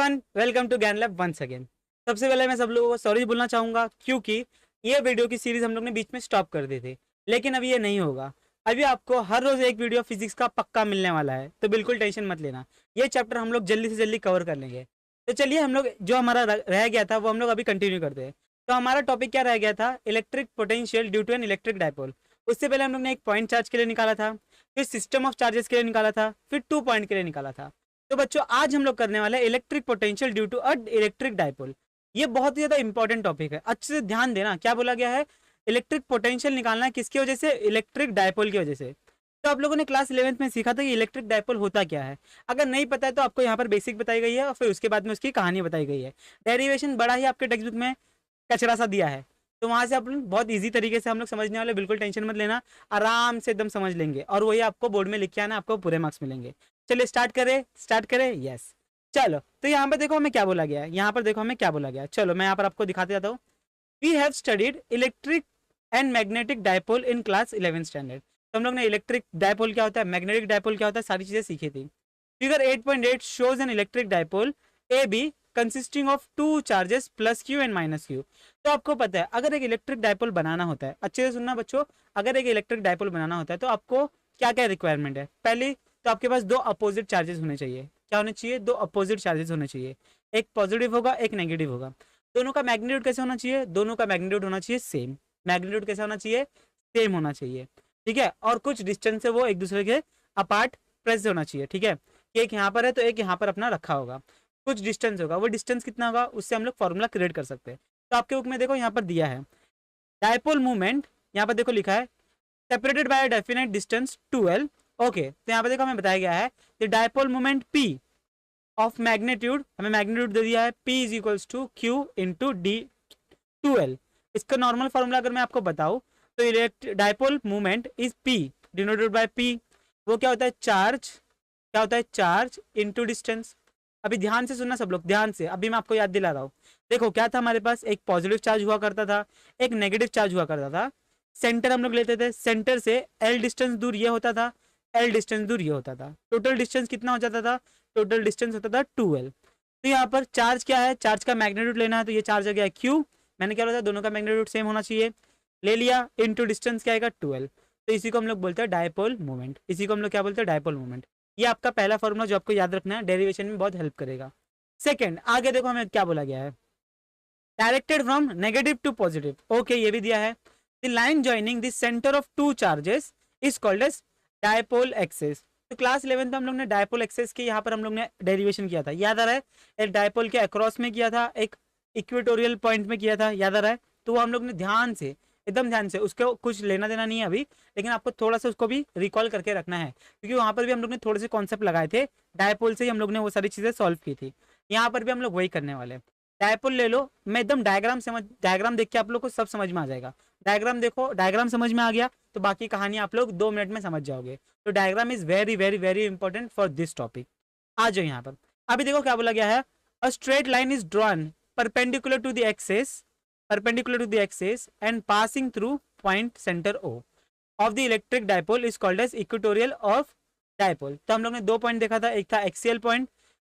Everyone, welcome to ज्ञान lab once again. सबसे पहले मैं सब लोगों को सॉरी बोलना चाहूंगा क्योंकि ये वीडियो की सीरीज हम लोग ने बीच में स्टॉप कर दी थी, लेकिन अभी ये नहीं होगा। अभी आपको हर रोज एक वीडियो फिजिक्स का पक्का मिलने वाला है, तो बिल्कुल टेंशन मत लेना। ये चैप्टर हम लोग जल्दी से जल्दी कवर कर लेंगे। तो चलिए हम लोग जो हमारा रह गया था वो हम लोग अभी कंटिन्यू करते हैं। तो हमारा टॉपिक क्या रह गया था? Electric potential due to an electric dipole. उससे पहले हम लोग ने एक पॉइंट चार्ज के लिए निकाला था, फिर सिस्टम ऑफ चार्जेस के लिए निकाला था, फिर 2 पॉइंट के लिए निकाला था। तो बच्चों आज हम लोग करने वाले electric potential due to a electric dipole. ये बहुत ही ज्यादा इंपॉर्टेंट टॉपिक है, अच्छे से ध्यान देना। क्या बोला गया है? इलेक्ट्रिक पोटेंशियल निकालना है किसकी वजह से? इलेक्ट्रिक डायपोल की वजह से। तो आप लोगों ने क्लास 11th में सीखा था कि इलेक्ट्रिक डायपोल होता क्या है। अगर नहीं पता है तो आपको यहाँ पर बेसिक बताई गई है और फिर उसके बाद में उसकी कहानी बताई गई है। डेरिवेशन बड़ा ही आपके टेक्स्ट बुक में कचरा सा दिया है, तो वहां से आप लोग बहुत इजी तरीके से हम लोग समझने वाले, बिल्कुल टेंशन मत लेना, आराम से एकदम समझ लेंगे और वही आपको बोर्ड में लिख के आना, आपको पूरे मार्क्स मिलेंगे। चलिए स्टार्ट करें। यस, चलो। तो यहाँ पर देखो हमें क्या बोला गया है, यहाँ पर देखो हमें क्या बोला गया है। चलो मैं यहाँ पर आपको दिखाते जाता हूँ। We have studied electric and magnetic dipole in class 11th standard. तो हम लोग ने इलेक्ट्रिक डायपोल क्या होता है, मैग्नेटिक डायपोल क्या होता है, सारी चीजें सीखी थी। Figure 8.8 shows an electric dipole A B consisting of 2 charges plus Q and minus Q. तो आपको पता है अगर एक इलेक्ट्रिक डायपोल बनाना होता है, अच्छे से सुनना बच्चों, अगर एक इलेक्ट्रिक डायपोल बनाना होता है तो आपको क्या क्या रिक्वायरमेंट है? पहली तो आपके पास दो अपोजिट चार्जेस होने चाहिए। क्या होने चाहिए? दो अपोजिट चार्जेस होने चाहिए। एक पॉजिटिव होगा, एक नेगेटिव होगा। दोनों का मैग्नीट्यूड कैसे होना चाहिए? दोनों का मैग्नीट्यूड होना चाहिए सेम। मैग्नीट्यूड कैसा होना चाहिए? सेम होना चाहिए, ठीक है। और कुछ डिस्टेंस से वो एक दूसरे के अपार्ट प्रेस होना चाहिए, ठीक है। एक यहाँ पर है तो एक यहाँ पर अपना रखा होगा, कुछ डिस्टेंस होगा। वो डिस्टेंस कितना होगा उससे हम लोग फॉर्मूला क्रिएट कर सकते हैं। तो आपके बुक में देखो यहाँ पर दिया है डायपोल मूवमेंट, यहाँ पर देखो लिखा है separated by definite distance 2l। Okay, तो यहाँ पर देखो हमें बताया गया है कि dipole movement p of magnitude, हमें मैग्नीट्यूड दे दिया है p is equals to q into D 2l। इसका नॉर्मल फॉर्मूला अगर मैं आपको बताऊं तो dipole movement is p denoted by p। वो क्या होता है? चार्ज। क्या होता है? Charge into distance. अभी ध्यान से सुनना सब लोग, ध्यान से। अभी मैं आपको याद दिला रहा हूँ। देखो क्या था हमारे पास, एक पॉजिटिव चार्ज हुआ करता था, एक नेगेटिव चार्ज हुआ करता था। सेंटर हम लोग लेते थे, सेंटर से एल डिस्टेंस दूर ये होता था, एल डिस्टेंस दूर ये होता था। टोटल डिस्टेंस कितना हो जाता था? टोटल डिस्टेंस होता था 2l। तो यहाँ पर चार्ज क्या है? चार्ज का मैग्नीट्यूड लेना है, तो ये चार्ज आ गया क्यू। मैंने क्या बोला था? दोनों का मैग्नीट्यूड सेम होना चाहिए, ले लिया। इनटू डिस्टेंस क्या आएगा? 2l। तो इसी को हम लोग बोलते हैं डायपोल मूवमेंट। इसी को हम लोग क्या बोलते हैं? Dipole movement. ये आपका पहला फॉर्मूला जो आपको याद रखना है, डेरिवेशन में बहुत हेल्प करेगा। सेकंड, आगे देखो हमें क्या बोला गया है, directed from negative to positive. Okay, ये भी दिया है। The line joining the centre of two charges is called as dipole axis. तो क्लास 11th में हम लोग ने डायपोल एक्सिस की यहाँ पर हम लोग ने डेरिवेशन किया था, याद आ रहा है? एक डायपोल के अक्रॉस में किया था, एक इक्वेटोरियल पॉइंट में किया था, याद आ रहा है? तो वो हम लोग ने ध्यान से, एकदम ध्यान से, उसको कुछ लेना देना नहीं है अभी, लेकिन आपको थोड़ा सा उसको भी रिकॉल करके रखना है, क्योंकि वहां पर भी हम लोग ने थोड़े से कॉन्सेप्ट लगाए थे। डायपोल से ही हम लोग ने वो सारी चीजें सॉल्व की थी। यहाँ पर भी हम लोग वही करने वाले हैं। डायपोल ले लो, मैं एकदम डायग्राम देख के आप लोग को सब समझ में आ जाएगा। डायग्राम देखो, डायग्राम समझ में आ गया तो बाकी कहानी आप लोग 2 मिनट में समझ जाओगे। तो diagram is very very very important for this topic. आ जाओ यहाँ पर। अभी देखो क्या बोला गया है, a straight line is drawn perpendicular to the axis and passing through point centre O of the electric dipole is called as equatorial of dipole. तो हम लोग ने 2 पॉइंट देखा था, एक था एक्सियल पॉइंट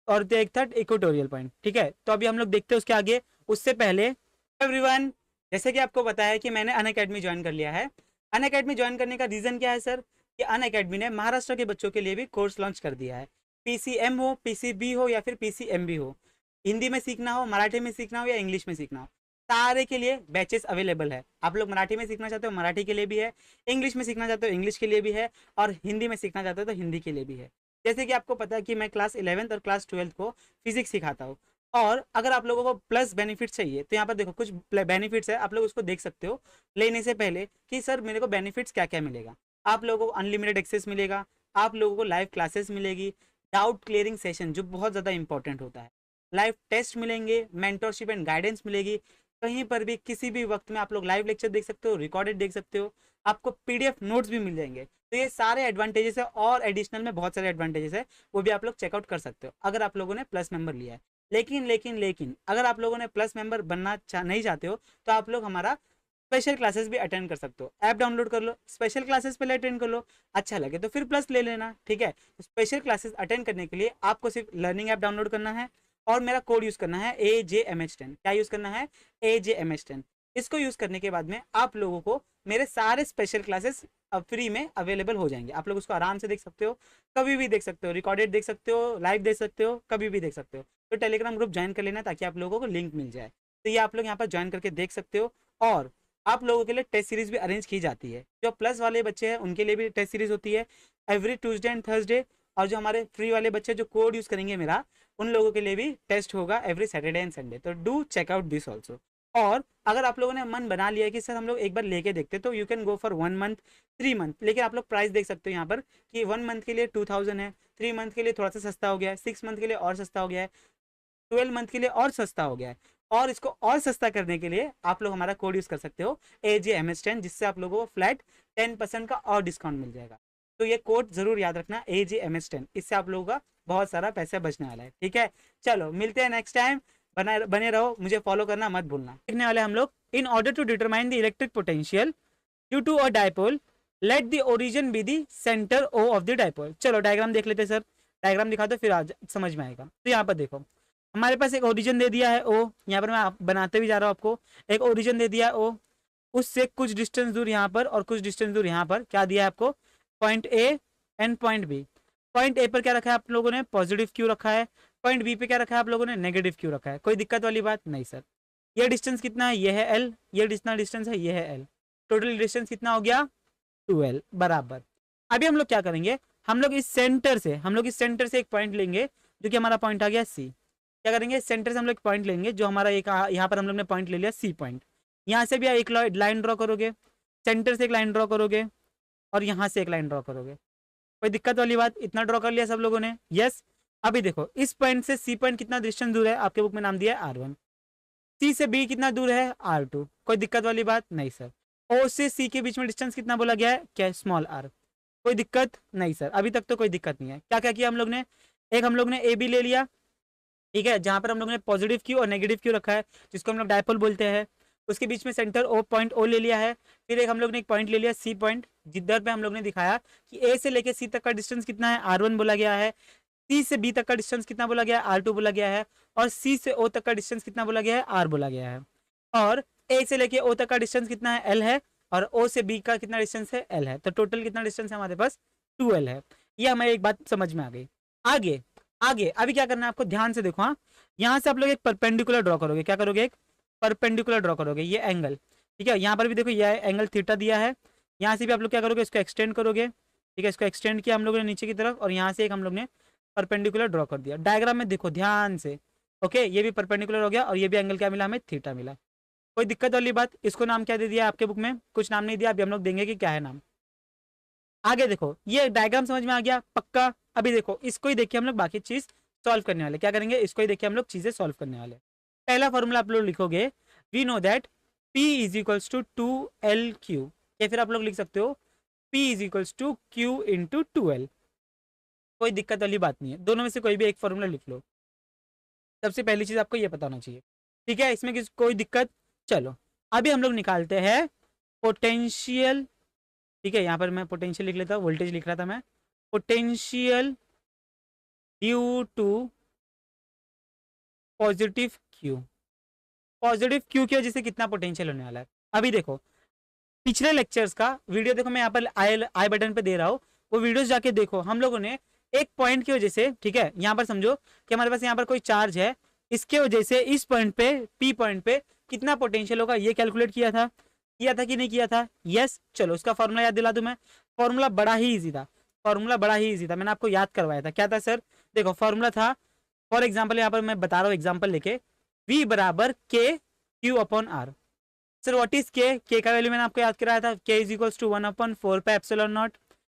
और एक था इक्वेटोरियल पॉइंट, ठीक है। तो अभी हम लोग देखते हैं उसके आगे। उससे पहले एवरीवन, जैसे कि आपको पता है कि मैंने अनअकैडमी ज्वाइन कर लिया है। अनअकैडमी ज्वाइन करने का रीजन क्या है सर? कि अनअकैडमी ने महाराष्ट्र के बच्चों के लिए भी कोर्स लॉन्च कर दिया है। पीसीएम हो, पीसीबी हो या फिर पीसीएमबी हो, हिंदी में सीखना हो, मराठी में सीखना हो या इंग्लिश में सीखना हो, सारे के लिए बैचेस अवेलेबल है। आप लोग मराठी में सीखना चाहते हो मराठी के लिए भी है, इंग्लिश में सीखना चाहते हो इंग्लिश के लिए भी है, और हिंदी में सीखना चाहते हो तो हिंदी के लिए भी है। जैसे कि आपको पता है कि मैं क्लास 11th और क्लास 12th को फिजिक्स सिखाता हूँ। और अगर आप लोगों को प्लस बेनिफिट चाहिए तो यहाँ पर देखो कुछ बेनिफिट्स है, आप लोग उसको देख सकते हो लेने से पहले कि सर मेरे को बेनिफिट्स क्या क्या मिलेगा। आप लोगों को अनलिमिटेड एक्सेस मिलेगा, आप लोगों को लाइव क्लासेस मिलेगी, डाउट क्लियरिंग सेशन जो बहुत ज़्यादा इंपॉर्टेंट होता है, लाइव टेस्ट मिलेंगे, मेंटरशिप एंड गाइडेंस मिलेगी। कहीं पर भी किसी भी वक्त में आप लोग लाइव लेक्चर देख सकते हो, रिकॉर्डेड देख सकते हो, आपको पीडीएफ नोट्स भी मिल जाएंगे। तो ये सारे एडवांटेजेस है और एडिशनल में बहुत सारे एडवांटेजेस है, वो भी आप लोग चेकआउट कर सकते हो अगर आप लोगों ने प्लस मेंबर लिया है। लेकिन अगर आप लोगों ने प्लस मेंबर बनना नहीं चाहते हो तो आप लोग हमारा स्पेशल क्लासेस भी अटेंड कर सकते हो। ऐप डाउनलोड कर लो, स्पेशल क्लासेस पहले अटेंड कर लो, अच्छा लगे तो फिर प्लस ले लेना, ठीक है। स्पेशल क्लासेस अटेंड करने के लिए आपको सिर्फ लर्निंग ऐप डाउनलोड करना है और मेरा कोड यूज करना है AJMH10। क्या यूज करना है? AJMH10। इसको यूज करने के बाद में आप लोगों को मेरे सारे स्पेशल क्लासेस अब फ्री में अवेलेबल हो जाएंगे। आप लोग उसको आराम से देख सकते हो, कभी भी देख सकते हो, रिकॉर्डेड देख सकते हो, लाइव देख सकते हो, कभी भी देख सकते हो। तो टेलीग्राम ग्रुप ज्वाइन कर लेना ताकि आप लोगों को लिंक मिल जाए। तो ये आप लोग यहाँ पर ज्वाइन करके देख सकते हो। और आप लोगों के लिए टेस्ट सीरीज भी अरेंज की जाती है। जो प्लस वाले बच्चे हैं उनके लिए भी टेस्ट सीरीज होती है एवरी ट्यूसडे एंड थर्सडे। और जो हमारे फ्री वाले बच्चे जो कोड यूज करेंगे मेरा, उन लोगों के लिए भी टेस्ट होगा एवरी सैटरडे एंड संडे। तो do check out this also. और अगर आप लोगों ने मन बना लिया है कि सर हम लोग एक बार लेके देखते, तो you can go for 1 month 3 month. लेकिन आप लोग प्राइस देख सकते हो यहाँ पर कि 1 मंथ के लिए 2000 है, 3 मंथ के लिए थोड़ा सा सस्ता हो गया है, 6 मंथ के लिए और सस्ता हो गया है, 12 मंथ के लिए और सस्ता हो गया है। और इसको और सस्ता करने के लिए आप लोग हमारा कोड यूज कर सकते हो AJMH10, जिससे आप लोगों को फ्लैट 10% का और डिस्काउंट मिल जाएगा। तो ये कोड जरूर याद रखना AJMH10, इससे आप लोगों का बहुत सारा पैसा बचने वाला है। ठीक है, चलो मिलते हैं नेक्स्ट टाइम। बने रहो, मुझे फॉलो करना मत भूलना। देखने वाले हम लोग in order to determine the electric potential due to a dipole let the origin be the centre O of the dipole. चलो डायग्राम देख लेते हैं सर, डायग्राम दिखा दो फिर आज समझ में आएगा। तो यहाँ पर देखो हमारे पास एक ओरिजिन दे दिया है O, यहाँ पर मैं बनाते भी जा रहा हूँ आपको। एक ओरिजिन दे दिया है O, उससे कुछ डिस्टेंस दूर यहाँ पर और कुछ डिस्टेंस दूर यहाँ पर क्या दिया है आपको? Point A and point B। Point A पर क्या रखा है आप लोगों ने? पॉजिटिव क्यू रखा है। पॉइंट B पे क्या रखा है आप लोगों ने? नेगेटिव क्यू रखा है। कोई दिक्कत वाली बात नहीं सर। ये डिस्टेंस कितना है? ये है L। ये जितना डिस्टेंस है ये है L। टोटल डिस्टेंस कितना हो गया? 2L बराबर। अभी हम लोग क्या करेंगे, हम लोग इस सेंटर से एक पॉइंट लेंगे जो कि हमारा पॉइंट आ गया C। क्या करेंगे, सेंटर से हम लोग पॉइंट लेंगे जो हमारा एक यहाँ पर हम लोग ने पॉइंट ले लिया C पॉइंट। यहाँ से भी एक लाइन ड्रॉ करोगे, सेंटर से एक लाइन ड्रॉ करोगे और यहाँ से एक लाइन ड्रॉ करोगे। कोई दिक्कत वाली बात? इतना ड्रॉ कर लिया सब लोगों ने? यस। अभी देखो इस पॉइंट से C पॉइंट कितना डिस्टेंस दूर है? आपके बुक में नाम दिया है R1। C से B कितना दूर है? R2। कोई दिक्कत वाली बात नहीं सर। O से C के बीच में डिस्टेंस कितना बोला गया है? क्या? Small r। कोई दिक्कत नहीं सर, अभी तक तो कोई दिक्कत नहीं है। क्या क्या किया हम लोग ने? एक हम लोग ने AB ले लिया, ठीक है, जहां पर हम लोग ने पॉजिटिव क्यू और नेगेटिव क्यू रखा है, जिसको हम लोग डायपोल बोलते हैं। उसके बीच में सेंटर पॉइंट O ले लिया है। फिर एक हम लोग ने एक पॉइंट ले लिया C पॉइंट, जिधर पे हम लोग ने दिखाया कि A से लेके C तक का डिस्टेंस कितना है? R1 बोला गया है। C से B तक का डिस्टेंस कितना बोला गया है? R2 बोला गया है। और C से O तक का डिस्टेंस कितना बोला गया है? R बोला गया है। और A से लेके O तक का डिस्टेंस कितना है? L है। और O से B का कितना डिस्टेंस है? L है। तो टोटल कितना डिस्टेंस है हमारे पास? 2L है। ये हमें एक बात समझ में आ गई। आगे आगे अभी क्या करना है आपको, ध्यान से देखो। हाँ, यहाँ से आप लोग एक परपेंडिकुलर ड्रॉ करोगे। क्या करोगे? एक परपेंडिकुलर ड्रॉ करोगे। ये एंगल, ठीक है, यहाँ पर भी देखो ये एंगल थीटा दिया है। यहाँ से भी आप लोग क्या करोगे? इसको एक्सटेंड करोगे, ठीक है, इसको एक्सटेंड किया हम लोगों ने नीचे की तरफ और यहाँ से एक हम लोग ने परपेंडिकुलर ड्रॉ कर दिया। डायग्राम में देखो ध्यान से, ओके, ये भी परपेंडिकुलर हो गया और ये भी एंगल क्या मिला हमें? थीटा मिला। कोई दिक्कत वाली बात? इसको नाम क्या दे दिया आपके बुक में? कुछ नाम नहीं दिया, अभी हम लोग देंगे कि क्या है नाम। आगे देखो, ये डायग्राम समझ में आ गया पक्का? अभी देखो इसको ही देखिए हम लोग बाकी चीज सॉल्व करने वाले। क्या करेंगे? इसको ही देखिए हम लोग चीजें सॉल्व करने वाले। पहला फॉर्मूला आप लोग लिखोगे, we know that P is equals to 2LQ। या फिर आप लोग लिख सकते हो P is equals to Q into 2L। कोई दिक्कत वाली बात नहीं है, दोनों में से कोई भी एक फॉर्मूला लिख लो। सबसे पहली चीज आपको ये पता होना चाहिए, ठीक है, इसमें कोई दिक्कत? चलो अभी हम लोग निकालते हैं पोटेंशियल, ठीक है, यहाँ पर मैं पोटेंशियल लिख लेता हूँ, वोल्टेज लिख रहा था मैं। Potential due to positive Q. Positive Q की वजह से कितना पोटेंशियल होने वाला है? अभी देखो पिछले लेक्चर्स का वीडियो देखो, मैं यहाँ पर आई बटन पे दे रहा हूँ, वो वीडियोस जाके देखो। हम लोगों ने एक पॉइंट की वजह से, ठीक है, यहाँ पर समझो कि हमारे पास यहाँ पर कोई चार्ज है, इसके वजह से इस पॉइंट पे P पॉइंट पे कितना पोटेंशियल होगा ये कैलकुलेट किया था कि नहीं किया था? यस। चलो उसका फॉर्मूला याद दिला दूं मैं। फॉर्मूला बड़ा ही इजी था, मैंने आपको याद करवाया था। क्या था सर? देखो फॉर्मूला था, फॉर एग्जाम्पल यहाँ पर मैं बता रहा हूँ एग्जाम्पल लेके, V बराबर KQ/R। Sir what is K का वैल्यू मैंने आपको याद कराया था, K is equals to 1/4πε0।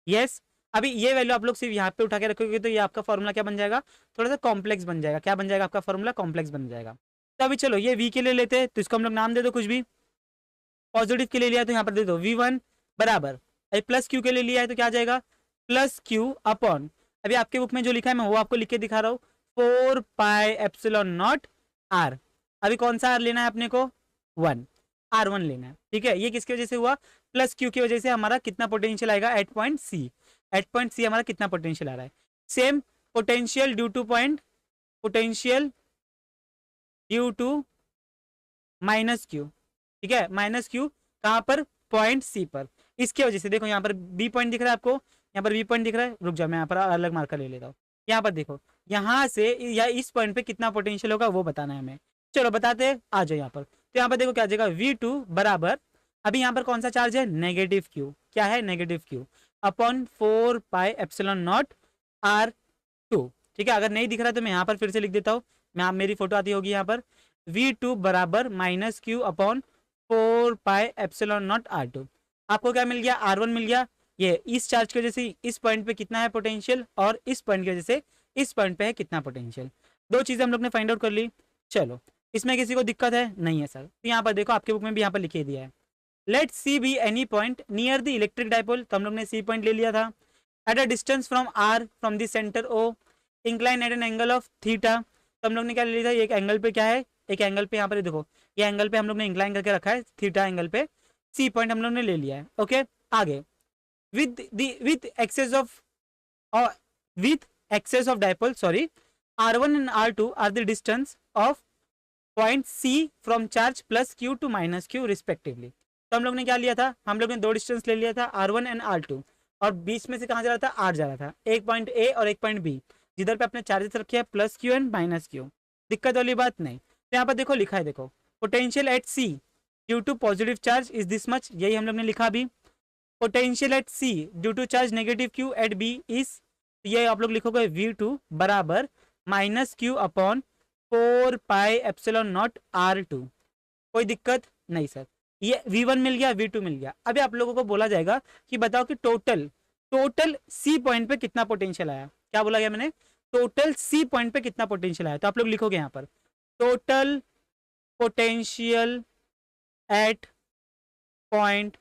Yes. अभी ये वैल्यू आप लोग सिर्फ यहाँ पे उठा के रखोगे तो ये आपका फॉर्मूला क्या बन जाएगा? थोड़ा सा कॉम्प्लेक्स बन जाएगा। क्या बन जाएगा आपका फॉर्मूला? कॉम्प्लेक्स बन जाएगा। तो अभी चलो ये V के लिए लेते हैं, तो इसको हम लोग नाम दे दो कुछ भी। पॉजिटिव के लिए लिया तो यहाँ पर दे दो V1 बराबर, प्लस Q के लिए लिया है तो क्या आ जाएगा? प्लस Q अपॉन, अभी आपके बुक में जो लिखा है मैं वो आपको लिख के दिखा रहा हूँ, 4πε0R। अभी कौन सा R लेना है अपने को? 1, R1 लेना है, ठीक है। ये किसकी वजह से हुआ? प्लस Q की वजह से हमारा कितना पोटेंशियल आएगा? एट पॉइंट C हमारा कितना पोटेंशियल आ रहा है? Same potential due to point, potential due to minus Q, ठीक है, माइनस क्यू कहाँ पर, पॉइंट सी पर। इसके वजह से देखो यहाँ पर बी पॉइंट दिख रहा है आपको, यहाँ पर बी पॉइंट दिख रहा है, रुक जाओ मैं यहाँ पर अलग मार्कर ले लेता हूँ। यहाँ पर देखो, यहाँ से या इस पॉइंट पे कितना पोटेंशियल होगा वो बताना है हमें। चलो बताते हैं, आ जाओ यहाँ पर। तो यहाँ पर देखो क्या आ जाएगा, V2 बराबर, अभी यहाँ पर कौन सा चार्ज है, नेगेटिव क्यू, क्या है, नेगेटिव क्यू अपॉन 4πε0 R2, ठीक है। अगर नहीं दिख रहा तो मैं यहाँ पर फिर से लिख देता हूँ, मैं मेरी फोटो आती होगी यहाँ पर, V2 बराबर माइनस क्यू अपॉन 4πε0 R2। आपको क्या मिल गया, R1 मिल गया। ये इस चार्ज की वजह से इस पॉइंट पे कितना है पोटेंशियल, और इस पॉइंट की वजह से इस पॉइंट पे है कितना पोटेंशियल। दो चीजें हम लोग ने फाइंड आउट कर ली। चलो, इसमें किसी को दिक्कत है, नहीं है सर, तो यहाँ पर देखो आपके बुक में भी यहाँ पर लिखे दिया है, let C be any point near the electric dipole, तो हम लोग ने सी पॉइंट ले लिया था, at a distance from R from the centre O, incline at an angle of theta, तो हम लोग ने क्या ले लिया था, एक एंगल पे क्या है, एक एंगल पे यहाँ पर देखो, ये एंगल पे हम लोग ने इंक्लाइन करके रखा है थीटा एंगल पे, सी पॉइंट हम लोग ने ले लिया है। ओके, आगे with excess of or with excess of dipole, sorry, R1 and R2 are the distance of point C from charge plus Q to minus Q respectively। तो हम लोग ने क्या लिया था, हम लोग ने दो डिस्टेंस ले लिया था, R1 एंड R2, और बीच में से कहाँ जा रहा था, R जा रहा था, एक पॉइंट A और एक पॉइंट B, जिधर पे अपने चार्जेस रखे हैं plus Q and minus Q। दिक्कत वाली बात नहीं। तो यहाँ पर देखो लिखा है, देखो potential at C due to positive charge is this much, यही हम लोग ने लिखा अभी। Potential at C due to charge negative Q at B is, ये आप लोग लिखोगे V2 बराबर माइनस Q अपॉन 4πε0 R2। कोई दिक्कत नहीं सर, ये V1 मिल गया, V2 मिल गया। अभी आप लोगों को बोला जाएगा कि बताओ कि टोटल टोटल C पॉइंट पे कितना पोटेंशियल आया, क्या बोला गया मैंने, टोटल C पॉइंट पे कितना पोटेंशियल आया। तो आप लोग लिखोगे यहाँ पर total potential at point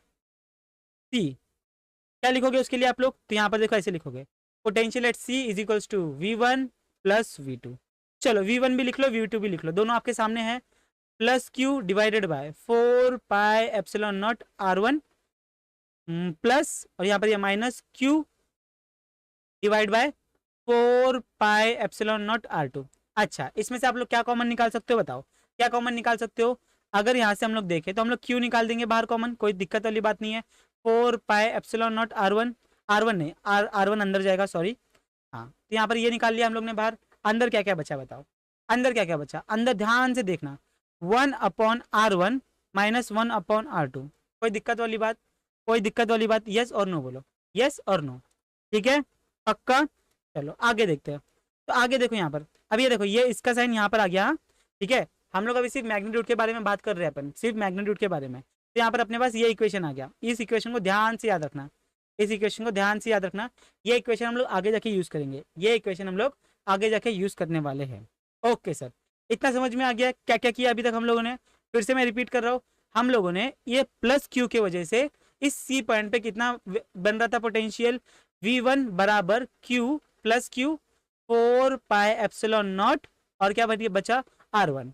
C, क्या लिखोगे उसके लिए आप लोग, तो यहाँ पर देखो ऐसे लिखोगे, potential at C is equals to V1 plus V2। चलो V1 भी लिख लो, V2 भी लिख लो, दोनों आपके सामने है, plus Q divided by 4πε0 R1 plus, और यहाँ पर ये minus Q divide by 4πε0 R2। अच्छा, इसमें से आप लोग क्या कॉमन निकाल सकते हो, बताओ क्या कॉमन निकाल सकते हो। अगर यहाँ से हम लोग देखें तो हम लोग Q निकाल देंगे बाहर कॉमन, कोई दिक्कत वाली बात नहीं है। 4πε0 R1, R1 नहीं, R1 अंदर जाएगा, सॉरी, हाँ, तो यहाँ पर ये निकाल लिया हम लोग ने बाहर। अंदर क्या क्या बचा बताओ, अंदर क्या क्या बचा, अंदर ध्यान से देखना, 1/R1 माइनस 1/R2। कोई दिक्कत वाली बात, कोई दिक्कत वाली बात, यस और नो बोलो, यस और नो, ठीक है, पक्का। चलो आगे देखते हैं। तो आगे देखो यहाँ पर, अब ये देखो, ये इसका साइन यहाँ पर आ गया, ठीक है। हम लोग अभी सिर्फ मैग्नीट्यूड के बारे में बात कर रहे हैं, अपन सिर्फ मैग्नीट्यूड के बारे में। तो यहाँ पर अपने पास ये इक्वेशन आ गया, इस इक्वेशन को ध्यान से याद रखना, इस इक्वेशन को ध्यान से याद रखना। ये इक्वेशन हम लोग आगे जाके यूज करेंगे, ये इक्वेशन हम लोग आगे जाके यूज करने वाले हैं। ओके सर, इतना समझ में आ गया क्या क्या किया अभी तक हम लोगों ने। फिर से मैं रिपीट कर रहा हूँ, हम लोगों ने ये प्लस क्यू की वजह से इस सी पॉइंट पे कितना बन रहा था पोटेंशियल, V1 बराबर Q प्लस Q 4πε0 और क्या बचा R1।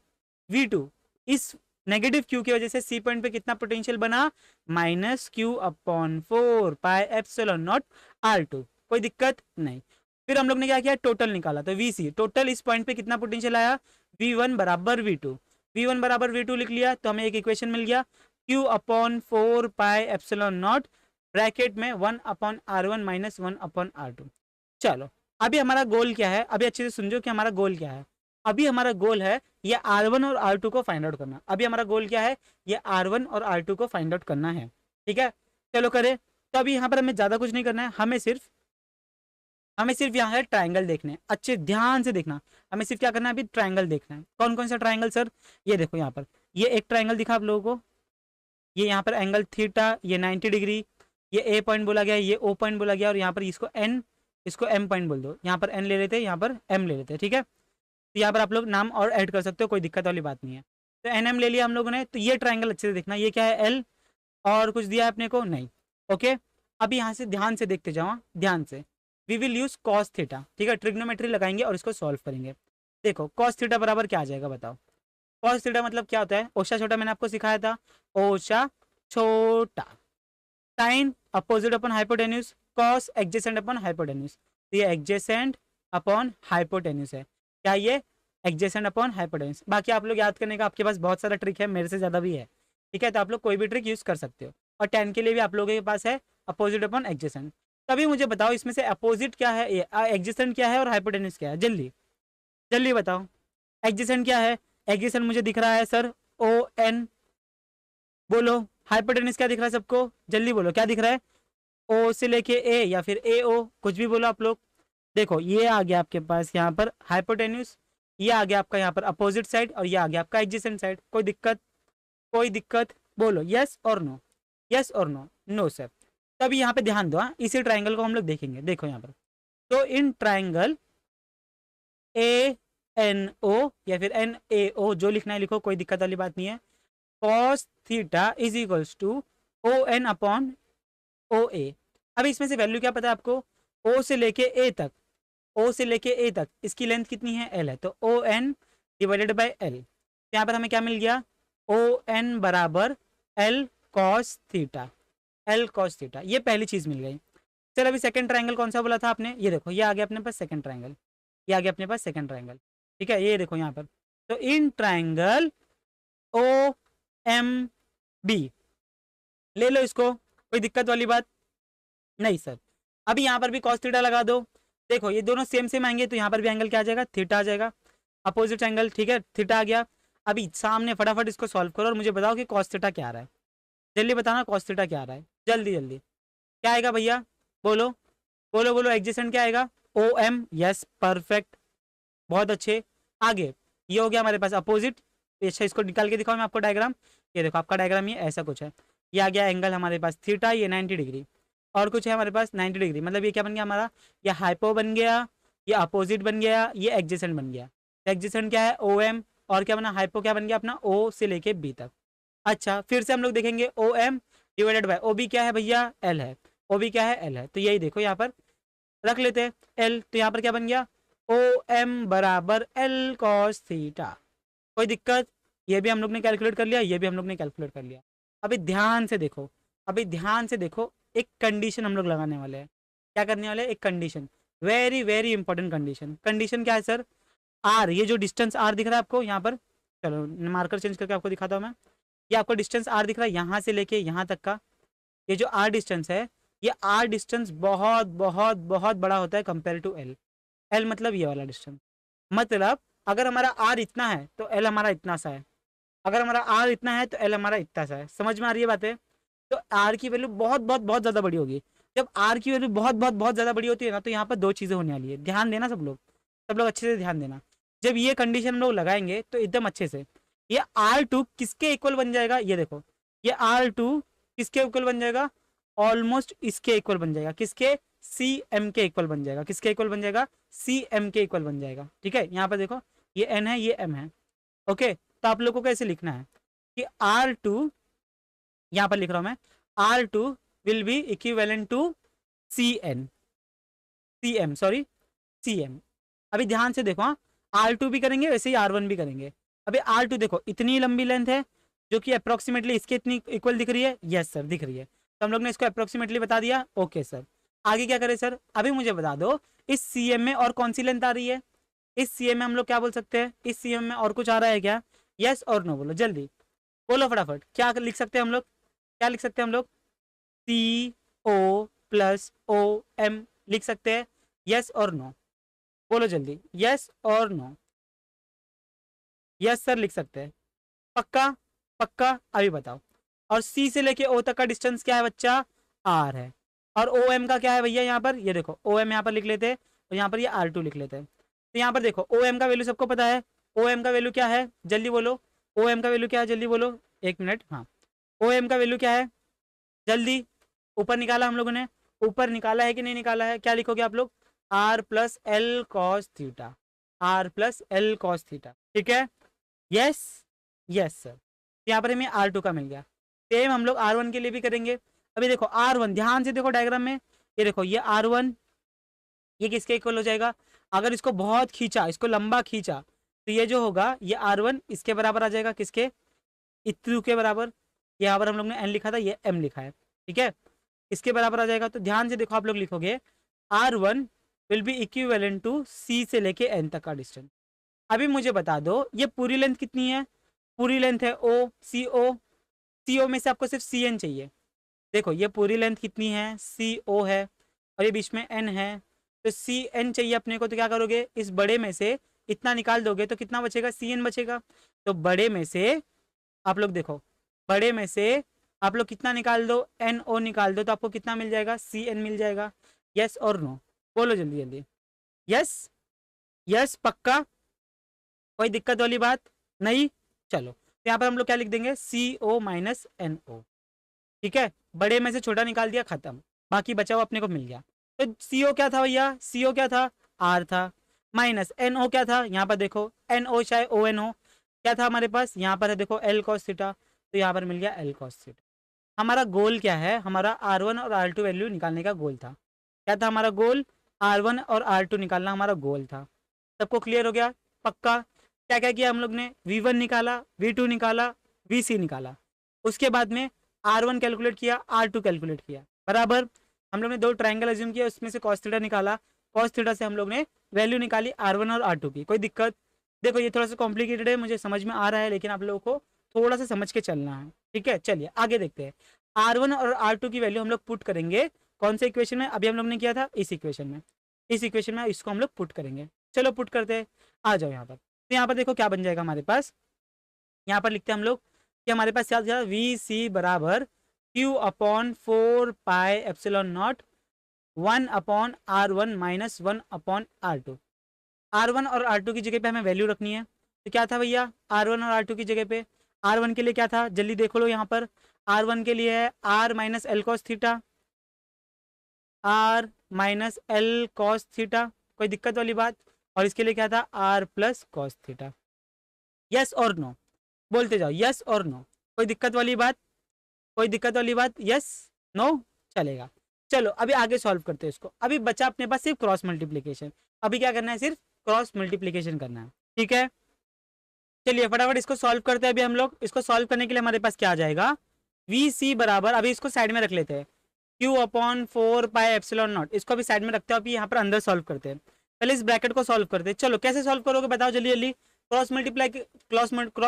V2 इस नेगेटिव Q की वजह से सी पॉइंट पे कितना पोटेंशियल बना, माइनस Q अपॉन 4πε0 R2। कोई दिक्कत नहीं। फिर हम लोग ने क्या किया, टोटल निकाला, तो VC टोटल इस पॉइंट पे कितना पोटेंशियल आया, V1 बराबर V2, V1 बराबर V2 लिख लिया, तो हमें एक इक्वेशन मिल गया, Q अपॉन 4πε0 ब्रैकेट में 1/R1 माइनस 1/R2। चलो अभी हमारा गोल क्या है, अभी अच्छे से समझो कि हमारा गोल क्या है। अभी हमारा गोल है ये R1 और R2 को फाइंड आउट करना। अभी हमारा गोल क्या है, ये R1 और R2 को फाइंड आउट करना है, ठीक है। चलो करें। तो अभी यहाँ पर हमें ज़्यादा कुछ नहीं करना है, हमें सिर्फ यहाँ है ट्राइंगल देखने हैं, अच्छे ध्यान से देखना। हमें सिर्फ क्या करना है, अभी ट्राइंगल देखना है। कौन कौन सा ट्राइंगल सर, ये देखो यहाँ पर, ये एक ट्राइंगल दिखा आप लोगों को, ये यहाँ पर एंगल थीटा, ये 90 डिग्री, ये ए पॉइंट बोला गया, ये ओ पॉइंट बोला गया, और यहाँ पर इसको एन, इसको एम पॉइंट बोल दो। यहाँ पर एन ले लेते हैं, यहाँ पर एम ले लेते हैं, ठीक है। तो यहाँ पर आप लोग नाम और ऐड कर सकते हो, कोई दिक्कत वाली बात नहीं है। तो एन एम ले लिया हम लोगों ने। तो ये ट्राइंगल अच्छे से देखना, ये क्या है, एल, और कुछ दिया है अपने को नहीं, ओके। अभी यहाँ से ध्यान से देखते जाओ, ध्यान से। We will use cos theta, ठीक है, ट्रिग्नोमेट्री लगाएंगे और इसको सॉल्व करेंगे। देखो कॉस थीटा बराबर क्या आ जाएगा बताओ। कॉस थीटा मतलब क्या होता है, ओछा छोटा मैंने आपको सिखाया था, ओछा छोटा साइन अपोजिट अपन हाइपोटेन्यूज, कॉस एडजेसेंट अपन हाइपोटेन्यूज। तो ये एडजेसेंट अपॉन हाइपोटेन्यूज है, क्या ये एडजेसेंट अपॉन हाइपोटेन्यूज। बाकी आप लोग याद करने का आपके पास बहुत सारा ट्रिक है, मेरे से ज़्यादा भी है, ठीक है, तो आप लोग कोई भी ट्रिक यूज़ कर सकते हो। और 10 के लिए भी आप लोगों के पास है अपोजिट अपॉन एडजेसेंट। तभी मुझे बताओ इसमें से अपोजिट क्या है, एडजेसेंट क्या है और हाइपोटेन्यूज क्या है, जल्दी जल्दी बताओ। एडजेसेंट क्या है? एडजेसेंट मुझे दिख रहा है सर ओ एन, बोलो। हाइपोटेन्यूज क्या दिख रहा है सबको, जल्दी बोलो क्या दिख रहा है? ओ से लेके ए या फिर ए ओ, कुछ भी बोलो आप लोग। देखो ये आ गया आपके पास यहाँ पर हाइपोटेन्यूज, ये आ गया आपका यहाँ पर अपोजिट साइड, और ये आ गया आपका एडजेसेंट साइड। कोई दिक्कत? कोई दिक्कत? बोलो यस और नो, यस और नो। No sir. तब यहाँ पे ध्यान दो, हाँ इसी ट्राइंगल को हम लोग देखेंगे, देखो यहाँ पर। तो in triangle A N O या फिर एन ए ओ, जो लिखना है लिखो, कोई दिक्कत वाली बात नहीं है। Cos theta is equals to O N upon O A. अब इसमें से वैल्यू क्या पता है आपको? ओ से लेके ए तक, ओ से लेके ए तक इसकी लेंथ कितनी है? एल है, तो O N divided by L. यहाँ पर हमें क्या मिल गया? ओ एन बराबर L cos theta, L cos theta, ये पहली चीज मिल गई। चल अभी सेकंड ट्रायंगल कौन सा बोला था आपने? ये देखो, ये आ गया अपने पास सेकंड ट्रायंगल, ये आ गया अपने पास सेकंड ट्रायंगल, ठीक है, ये देखो यहाँ पर। तो in triangle O M B ले लो इसको, कोई दिक्कत वाली बात नहीं सर। अभी यहाँ पर भी कॉस थीटा लगा दो। देखो ये दोनों सेम सेम आएंगे, तो यहाँ पर भी एंगल क्या आ जाएगा? थीटा आ जाएगा, अपोजिट एंगल, ठीक है, थीटा आ गया। अभी सामने फटाफट इसको सॉल्व करो और मुझे बताओ कि कॉस थीटा क्या आ रहा है, जल्दी बताना कॉस थीटा क्या आ रहा है, जल्दी जल्दी। क्या आएगा भैया? बोलो बोलो बोलो, एडजेसेंट क्या आएगा? ओ एम, यस परफेक्ट, बहुत अच्छे। आगे ये हो गया हमारे पास अपोजिट। अच्छा इसको निकाल के दिखाओ मैं आपको डायग्राम। ये देखो आपका डायग्राम ये ऐसा कुछ है, ये आ गया एंगल हमारे पास थीटा, ये 90 डिग्री, और कुछ है हमारे पास 90 डिग्री, मतलब ये क्या बन गया हमारा? ये हाइपो बन गया, ये अपोजिट बन गया, ये एडजेसेंट बन गया। एडजेसेंट क्या है? ओ एम, और क्या बना? हाइपो क्या बन गया अपना? ओ से लेके बी तक। अच्छा फिर से हम लोग देखेंगे, O M divided by O B क्या है भैया? एल है, ओ बी क्या है? एल है, तो यही देखो यहाँ पर रख लेते हैं एल, तो यहाँ पर क्या बन गया? ओ एम बराबर एल कॉस थीटा। कोई दिक्कत? ये भी हम लोग ने कैलकुलेट कर लिया, ये भी हम लोग ने कैलकुलेट कर लिया। अभी ध्यान से देखो, अभी ध्यान से देखो, एक कंडीशन हम लोग लगाने वाले हैं। क्या करने वाले हैं? एक condition, very very important condition. Condition क्या है सर? आर, ये जो डिस्टेंस आर दिख रहा है आपको यहाँ पर, चलो मार्कर चेंज करके आपको दिखाता हूँ मैं। ये आपको डिस्टेंस आर दिख रहा है यहाँ से लेके यहाँ तक का, ये जो आर डिस्टेंस है, ये आर डिस्टेंस बहुत बहुत बहुत बड़ा होता है कंपेयर टू एल। एल मतलब ये वाला डिस्टेंस, मतलब अगर हमारा आर इतना है तो एल हमारा इतना सा है, अगर हमारा आर इतना है तो एल हमारा इतना सा है। समझ में आ रही है बातें? तो आर की वैल्यू बहुत बहुत बहुत ज़्यादा बड़ी होगी। जब आर की वैल्यू बहुत बहुत बहुत ज़्यादा बड़ी होती है ना, तो यहाँ पर दो चीज़ें होने वाली है, ध्यान देना सब लोग अच्छे से ध्यान देना। जब ये कंडीशन हम लोग लगाएंगे तो एकदम अच्छे से, ये आर टू किसके इक्वल बन जाएगा? ये देखो, ये आर टू किसके इक्वल बन जाएगा? ऑलमोस्ट इसके इक्वल बन जाएगा, किसके? सी एम के इक्वल बन जाएगा। किसके इक्वल बन जाएगा? सी एम के इक्वल बन जाएगा, ठीक है। यहाँ पर देखो ये एन है, ये एम है, ओके। तो आप लोग को कैसे लिखना है कि आर टू, यहाँ पर लिख रहा हूँ मैं, R two will be equivalent to C N, C M sorry, C M. अभी ध्यान से देखो, हाँ आर टू भी करेंगे वैसे ही आर वन भी करेंगे। अभी आर टू देखो इतनी लंबी लेंथ है, जो कि अप्रोक्सीमेटली इसके इतनी इक्वल दिख रही है, यस सर दिख रही है, तो हम लोग ने इसको अप्रोक्सीमेटली बता दिया, ओके सर। आगे क्या करें सर? अभी मुझे बता दो इस सी एम में और कौन सी लेंथ आ रही है? इस सी एम में हम लोग क्या बोल सकते हैं? इस सी एम में और कुछ आ रहा है क्या? यस और नो बोलो जल्दी, बोलो फटाफट, क्या लिख सकते हैं हम लोग? क्या लिख सकते हैं हम लोग? सी ओ प्लस ओ एम लिख सकते हैं, यस और नो, बोलो जल्दी, यस और नो। यस सर लिख सकते हैं, पक्का? पक्का, अभी बताओ। और सी से लेके ओ तक का डिस्टेंस क्या है बच्चा? आर है। और ओ एम का क्या है भैया? यहाँ पर ये देखो, ओ एम यहाँ पर लिख लेते हैं और यहाँ पर ये आर टू लिख लेते हैं। तो यहाँ पर देखो ओ एम का वैल्यू सबको पता है, ओ एम का वैल्यू क्या है जल्दी बोलो, ओ एम का वैल्यू क्या है जल्दी बोलो, एक मिनट, हाँ ओ एम का वैल्यू क्या है जल्दी? ऊपर निकाला हम लोगों ने, ऊपर निकाला है कि नहीं निकाला है? क्या लिखोगे आप लोग? R plus L cos theta, R plus L cos theta, ठीक है, यस यस सर। यहाँ पर हमें आर टू का मिल गया। सेम हम लोग आर वन के लिए भी करेंगे। अभी देखो आर वन, ध्यान से देखो डायग्राम में, ये देखो ये आर वन, ये किसके इक्वल हो जाएगा? अगर इसको बहुत खींचा, इसको लंबा खींचा, तो ये जो होगा ये आर वन इसके बराबर आ जाएगा, किसके? इतरू के बराबर। यहाँ पर हम लोग ने एन लिखा था, ये एम लिखा है, ठीक है, इसके बराबर आ जाएगा। तो ध्यान से देखो आप लोग लिखोगे R one will be equivalent to C से लेके एन तक का डिस्टेंस। अभी मुझे बता दो ये पूरी लेंथ कितनी है, पूरी लेंथ है ओ, सी ओ, सी ओ में से आपको सिर्फ सी एन चाहिए। देखो ये पूरी लेंथ कितनी है, सी ओ है, और ये बीच में एन है, तो सी एन चाहिए अपने को। तो क्या करोगे, इस बड़े में से इतना निकाल दोगे तो कितना बचेगा, सी एन बचेगा। तो बड़े में से आप लोग देखो, बड़े में से आप लोग कितना निकाल दो, एन ओ निकाल दो, तो आपको कितना मिल जाएगा, सी एन मिल जाएगा। यस और नो, बोलो जल्दी जल्दी। यस, यस पक्का, कोई दिक्कत वाली बात नहीं। चलो तो यहाँ पर हम लोग क्या लिख देंगे, सी ओ माइनस एन ओ। ठीक है, बड़े में से छोटा निकाल दिया, खत्म, बाकी बचा हुआ अपने को मिल गया। तो सी ओ क्या था भैया, सी ओ क्या था, आर था, माइनस एन ओ क्या था, यहाँ पर देखो एन ओ चाहे ओ एन ओ क्या था हमारे पास, यहाँ पर है देखो एल कॉस थीटा, तो यहाँ पर मिल गया एल कॉस थीटा। हमारा गोल क्या है, हमारा आर वन और आर टू वैल्यू निकालने का गोल था। क्या था हमारा गोल, आर वन और आर टू निकालना हमारा गोल था। सबको क्लियर हो गया, पक्का। क्या क्या किया हम लोग ने, वी वन निकाला, वी टू निकाला, वी सी निकाला, उसके बाद में आर वन कैलकुलेट किया, आर टू कैलकुलेट किया, बराबर। हम लोग ने दो ट्राइंगल एज्यूम किया, उसमें से कॉस थीटा निकाला, कॉस थीटा से हम लोग ने वैल्यू निकाली आर वन और आर टू की। कोई दिक्कत, देखो ये थोड़ा सा कॉम्प्लिकेटेड है, मुझे समझ में आ रहा है, लेकिन आप लोगों को थोड़ा सा समझ के चलना है। ठीक है, चलिए आगे देखते हैं। आर वन और आर टू की वैल्यू हम लोग पुट करेंगे कौन से इक्वेशन में, अभी हम लोग ने किया था इस इक्वेशन में, इस इक्वेशन में इसको हम लोग पुट करेंगे। चलो पुट करते हैं, आ जाओ यहाँ पर। तो यहाँ पर देखो क्या बन जाएगा हमारे पास, यहाँ पर लिखते हैं हम लोग कि हमारे पास क्या था, वी सी बराबर Q upon 4 pi epsilon naught 1/R1 minus 1/R2। R one और आर टू की जगह पे हमें वैल्यू रखनी है, तो क्या था भैया, आर वन और आर टू की जगह पे आर वन के लिए क्या था, जल्दी देखो लो यहाँ पर। आर वन के लिए है R minus L cos theta, R minus L cos theta, कोई दिक्कत वाली बात। और इसके लिए क्या था, R plus cos theta. Yes और नो, बोलते जाओ यस और नो, कोई दिक्कत वाली बात, कोई दिक्कत वाली बात, यस नो, चलेगा। चलो अभी आगे सॉल्व करते हैं इसको। अभी बचा अपने पास सिर्फ क्रॉस मल्टीप्लीकेशन, अभी क्या करना है, सिर्फ क्रॉस मल्टीप्लीकेशन करना है। ठीक है, चलिए फटाफट इसको सॉल्व करते हैं। अभी हम लोग इसको सॉल्व करने के लिए हमारे पास क्या आ जाएगा, वी सी बराबर, अभी इसको साइड में रख लेते हैं, Q upon 4 pi epsilon not, इसको अभी साइड में रखते हैं, अभी यहाँ पर अंदर सॉल्व करते हैं। पहले इस ब्रैकेट को सॉल्व करते हैं। चलो कैसे सॉल्व करोगे बताओ जल्दी जल्दी, क्रॉस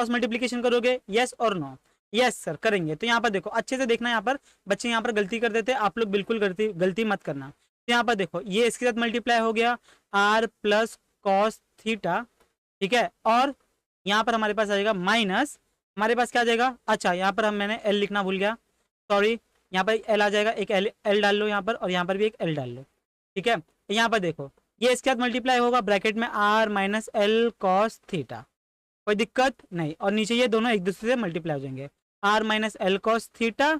मल्टीप्लीकेशन करोगे, यस और नो। यस सर करेंगे। तो यहाँ पर देखो अच्छे से देखना, यहाँ पर बच्चे यहाँ पर गलती कर देते हैं, आप लोग बिल्कुल गलती मत करना। तो यहाँ पर देखो ये इसके साथ मल्टीप्लाई हो गया, आर प्लस कॉस थीटा, ठीक है, और यहाँ पर हमारे पास आ जाएगा माइनस, हमारे पास क्या आ जाएगा, अच्छा यहाँ पर मैंने एल लिखना भूल गया, सॉरी, यहाँ पर एल आ जाएगा, एक एल डाल लो यहाँ पर, और यहाँ पर भी एक एल डाल लो। ठीक है, यहाँ पर देखो ये इसके साथ मल्टीप्लाई होगा, ब्रैकेट में R minus L cos theta, कोई दिक्कत नहीं, और नीचे ये दोनों एक दूसरे से मल्टीप्लाई हो जाएंगे, R minus L cos theta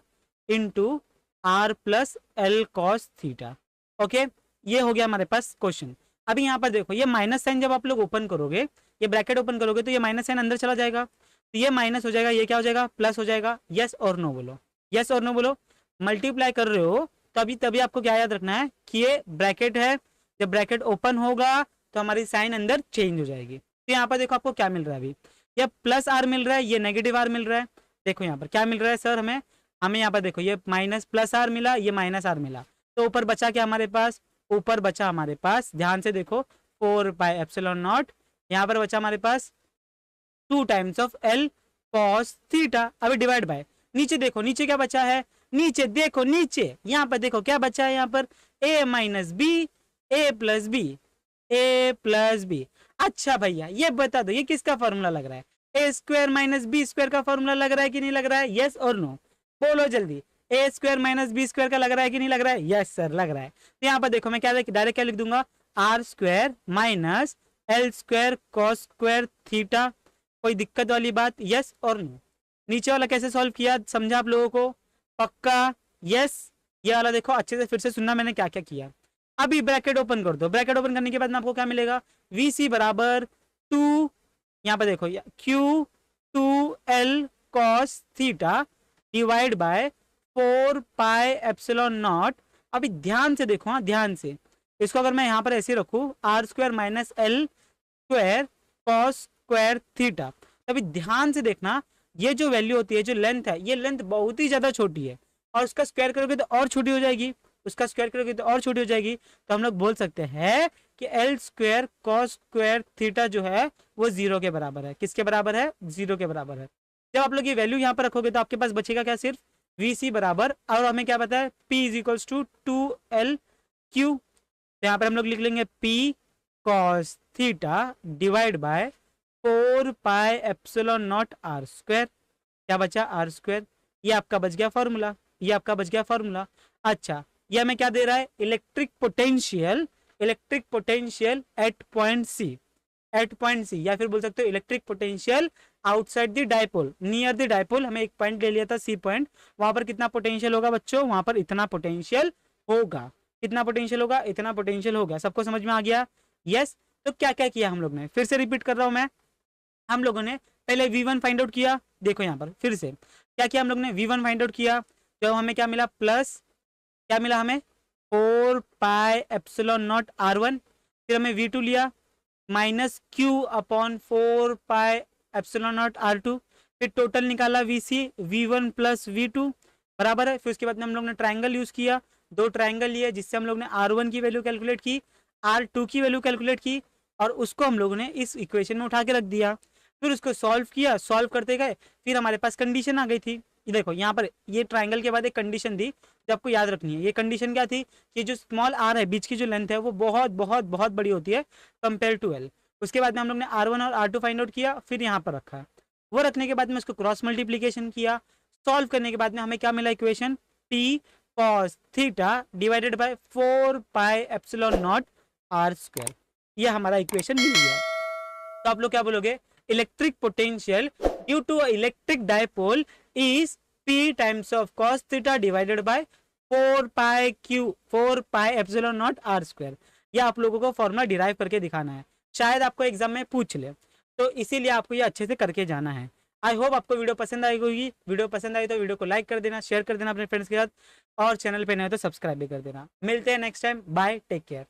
into R plus L cos theta. Okay, ये हो गया हमारे पास क्वेश्चन। अभी यहाँ पर देखो ये माइनस साइन जब आप लोग ओपन करोगे, ये ब्रैकेट ओपन करोगे, तो ये माइनस साइन अंदर चला जाएगा, तो ये माइनस हो जाएगा, ये क्या हो जाएगा, प्लस हो जाएगा। यस और नो बोलो, यस और नो बोलो। मल्टीप्लाई कर रहे हो तो अभी तभी आपको क्या याद रखना है कि ये ब्रैकेट है, जब ब्रैकेट ओपन होगा तो हमारी साइन अंदर चेंज हो जाएगी। तो यहाँ पर देखो आपको क्या मिल रहा है, अभी ये प्लस आर मिल रहा है, ये नेगेटिव आर मिल रहा है। देखो यहाँ पर क्या मिल रहा है सर, हमें हमें यहाँ पर देखो ये माइनस प्लस आर मिला, ये माइनस आर मिला, तो ऊपर बचा क्या हमारे पास, ऊपर बचा हमारे पास, ध्यान से देखो 4 पाई एप्सिलॉन नॉट, यहाँ पर बचा हमारे पास 2 times of L cos theta. अभी डिवाइड बाय, नीचे देखो नीचे क्या बचा है, नीचे देखो नीचे, यहाँ पर देखो क्या बचा है, यहाँ पर ए माइनस बी, ए प्लस बी, ए प्लस बी। अच्छा भैया ये बता दो ये किसका फॉर्मूला लग रहा है, ए स्क्वायर माइनस बी स्क्वायर का फॉर्मूला लग रहा है कि नहीं लग रहा है, यस और नो, बोलो जल्दी। ए स्क्वायर माइनस बी स्क्वायर का लग रहा है कि नहीं लग रहा है, यस सर लग रहा है। तो यहाँ पर देखो मैं क्या डायरेक्ट क्या लिख दूंगा, R square minus L square cos square theta, कोई दिक्कत वाली बात, यस और नो। नीचे वाला कैसे सॉल्व किया समझा आप लोगों को, पक्का, यस। ये वाला देखो अच्छे से फिर से सुनना मैंने क्या क्या किया। अभी ब्रैकेट ओपन कर दो, ब्रैकेट ओपन करने के बाद में आपको क्या मिलेगा, वी सी बराबर 2, यहाँ पर देखो Q 2 L cos theta divide bye 4 pi epsilon not. अभी ध्यान से देखो, हाँ ध्यान से, इसको अगर मैं यहाँ पर ऐसे रखूँ, R square minus L square cos square theta, अभी ध्यान से देखना, ये जो वैल्यू होती है, जो लेंथ है, ये लेंथ बहुत ही ज्यादा छोटी है, और उसका स्क्वायर करोगे तो और छोटी हो जाएगी, उसका स्क्वायर करोगे तो और छोटी हो जाएगी। तो हम लोग बोल सकते हैं कि L square cos square theta जो है वो 0 के बराबर है। किसके बराबर है? 0 के बराबर है। जब आप लोग ये वैल्यू यहाँ पर रखोगे तो आपके पास बचेगा क्या? सिर्फ वी सी बराबर, और हमें क्या पता है? P is equals to 2L/Q। यहाँ पर हम लोग लिख लेंगे P cos theta divide by 4πε0 R square. क्या बचा? R square. ये आपका बच गया फॉर्मूला, ये आपका बच गया फॉर्मूला। अच्छा, ये हमें क्या दे रहा है? Electric potential, electric potential at point C, at point C, या फिर बोल सकते हो electric potential outside the dipole, near the dipole. हमें एक पॉइंट ले लिया था सी पॉइंट, वहां पर कितना पोटेंशियल होगा बच्चों? वहां पर इतना पोटेंशियल होगा। कितना पोटेंशियल होगा? इतना पोटेंशियल होगा। सबको समझ में आ गया? यस। तो क्या क्या किया हम लोग ने? फिर से रिपीट कर रहा हूं मैं। हम लोगों ने पहले V1 फाइंड आउट किया। देखो यहाँ पर फिर से क्या किया हम लोग ने? V1 फाइंड आउट किया, तो हमें क्या मिला? प्लस क्या मिला हमें? 4πε0 R1। फिर हमें V2 लिया माइनस Q/4πε0 R2। फिर टोटल निकाला VC, V1 प्लस V2 बराबर है। फिर उसके बाद में हम लोग ने ट्राइंगल यूज किया, दो ट्राइंगल लिए, जिससे हम लोग ने R1 की वैल्यू कैलकुलेट की, R2 की वैल्यू कैलकुलेट की, और उसको हम लोगों ने इस इक्वेशन में उठा के रख दिया। फिर उसको सॉल्व किया, सॉल्व करते गए, फिर हमारे पास कंडीशन आ गई थी। ये देखो यहाँ पर ये ट्राइंगल के बाद एक कंडीशन थी जो आपको याद रखनी है। ये कंडीशन क्या थी कि जो स्मॉल आर है, बीच की जो लेंथ है, वो बहुत बहुत बहुत बड़ी होती है कंपेयर टू एल। उसके बाद में हम लोग ने R1 और R2 फाइंड आउट किया, फिर यहाँ पर रखा। वो रखने के बाद में उसको क्रॉस मल्टीप्लीकेशन किया, सॉल्व करने के बाद में हमें क्या मिला? Equation P cos theta divided by 4πε0 R square. ये हमारा इक्वेशन मिल गया। तो आप लोग क्या बोलोगे? Electric potential due to electric dipole is P times of cos theta divided by 4πε0 R square. ये आप लोगों को फॉर्मूला डिराइव करके दिखाना है, शायद आपको एग्जाम में पूछ ले, तो इसीलिए आपको ये अच्छे से करके जाना है। आई होप आपको वीडियो पसंद आई होगी। वीडियो पसंद आई तो वीडियो को लाइक कर देना, शेयर कर देना अपने फ्रेंड्स के साथ, और चैनल पे नए हो तो सब्सक्राइब भी कर देना। मिलते हैं next time. Bye, take care.